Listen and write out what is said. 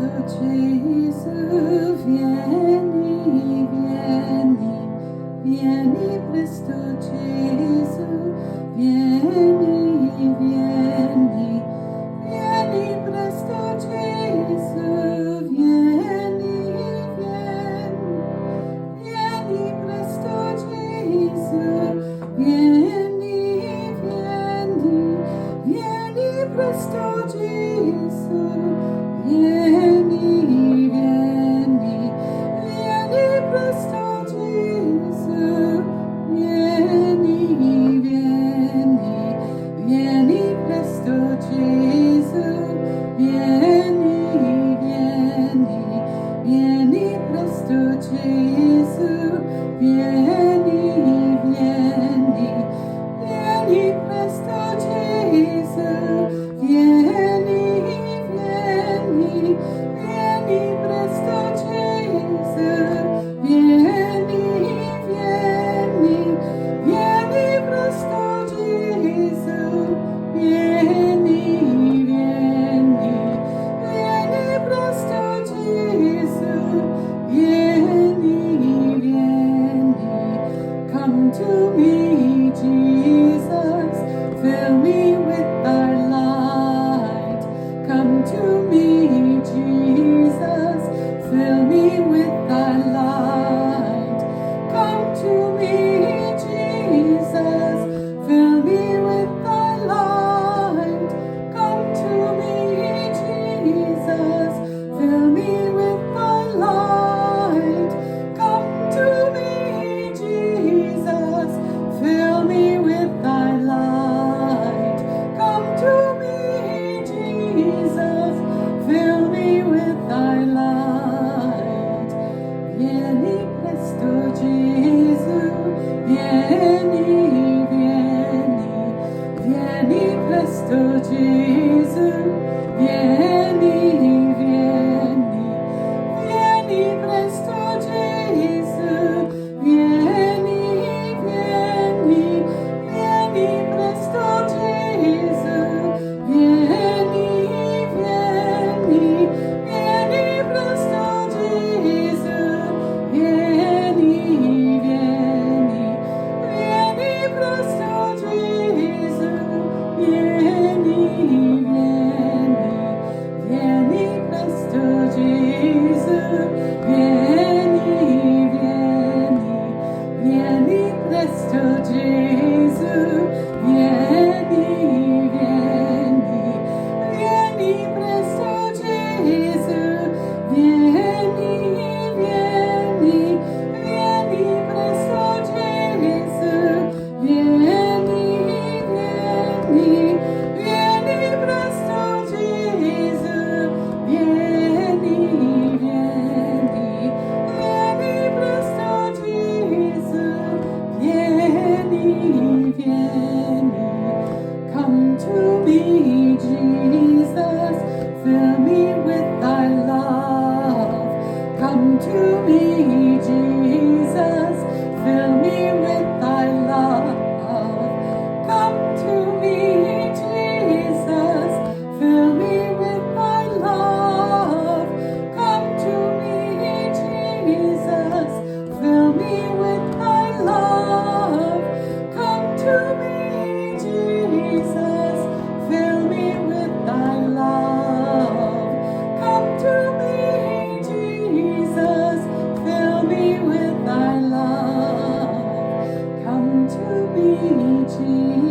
Gesù, vieni, vieni, vieni presto Gesù, vieni, vieni, vieni presto Gesù, vieni, vieni, vieni presto Gesù, vieni, vieni, vieni presto Gesù, vieni, vieni, vieni presto Gesù, vieni, vieni, vieni presto Gesù, vieni, vieni, vieni presto Gesù, vieni, vieni, vieni presto Gesù, vieni, vieni, vieni presto Gesù, vieni, vieni, vieni presto Gesù, vieni, vieni, vieni presto Gesù, vieni, vieni. Come to me, Jesus, fill me with thy light. Come to me, Jesus, fill me with thy light. Come to me, Jesus, fill me with thy light. Come to me, Jesus, fill me with thy light. Come to me, Jesus, fill me with thy light. Come to me, Jesus, fill me with thy light. Vieni presto Gesù, vieni, vieni, vieni presto Gesù, vieni, vieni, vieni presto Gesù, vieni, vieni, vieni presto Gesù, vieni, vieni, vieni presto Gesù, vieni, vieni, vieni presto Gesù, vieni, vieni, vieni presto Gesù, vieni, vieni, vieni presto Gesù, vieni, vieni, vieni presto Gesù, vieni, vieni, vieni presto Gesù, vieni, vieni, vieni presto Gesù, vieni, vieni, vieni presto Gesù, vieni, vieni. Come to me, Jesus, fill me with thy love. Come to me, Jesus, fill me with thy love. Come to me, Jesus, fill me with thy love. Come to me, Jesus, fill me with thy love. Come to me, Jesus, fill me with thy love. Come to me, Jesus, fill me with thy love. Come to me, Jesus.